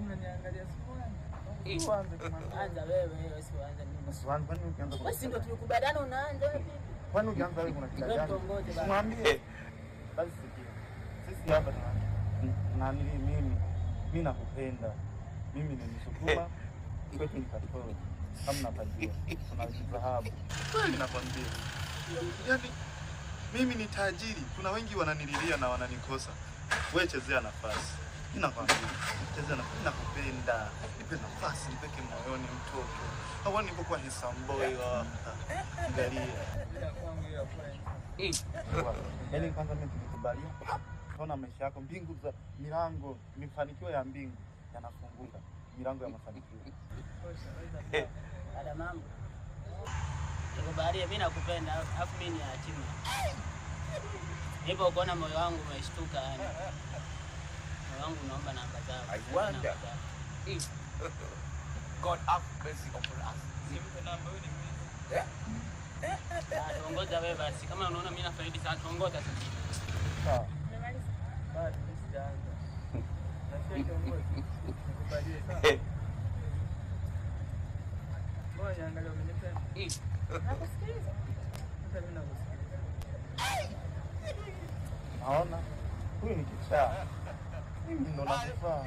unaniangalia simuanze. Uanze kama anza wewe usianze mimi. Usianze kwani ukianza kwa. Basi ndio tulikubaliana unaanza wewe vipi? Kwani ukianza wewe kuna kila gani? Mwambie. Basi sikia. Sisi hapa na mimi nakupenda. Mimi ni Msukuma. Kwetu ni Katoro. Kama napajua. Kuna dhahabu. Kweli nakwambia. Yaani mimi ni tajiri. Kuna wengi wananililia na wananikosa. Wewe chezea nafasi. Mimi nakwambia. Chezea nafasi. Nakupenda. Nipe nafasi nipeke moyoni mtoto. Hawani niko kwa Hisamboy wa. Angalia. Yaani kwanza mimi tukikubalia. Tunaona maisha yako mbingu za milango, mifanikio ya mbingu yanafunguka. Milango ya mafanikio. Ada mambo. Nikubalie mimi nakupenda, afu mimi ni yatima. Nipo kuona moyo wangu umeshtuka yani. Moyo wangu unaomba namba zako. I wonder if God have mercy upon us. Simpe namba wewe ni mimi. Tuongoza wewe basi. Kama unaona mimi nafaidi sana tuongoza sasa. Sawa. Umemaliza? Basi sijaanza. Nasikia kiongozi. Nikubalie sawa. Ngoja angalia umenipenda. Nakusikiliza. Sasa mimi nakusikiliza. Naona huyu ni kichaa. Mimi ndo nakufaa.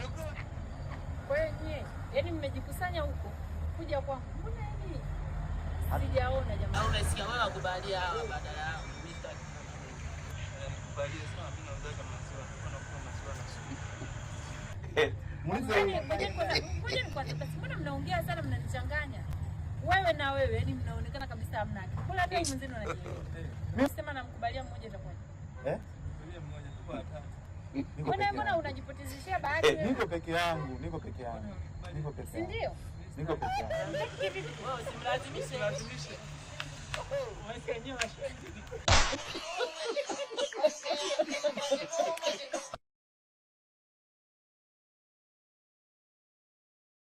Kwa hiyo nyie, yaani mmejikusanya huko kuja kwangu. Mbona hivi? Sijaona jamani. Au unasikia wewe wakubalia hawa badala yao. Mimi sitaki. Nikubalie sawa, mimi nauza kama maziwa. Kuna maziwa na supu. Ngoja kwanza basi, mbona mnaongea sana mnanichanganya? Wewe na wewe, yaani mnaonekana kabisa hamna akili. Kula hata mwenzenu anajielewa. Mimi sema namkubalia mmoja itakuwa. Kubalia mmoja tu kwa tatu. Mbona unajipotezeshia bahati wewe? Niko peke yangu. Si ndio? Niko peke yangu. Wewe usimlazimishe. Wewe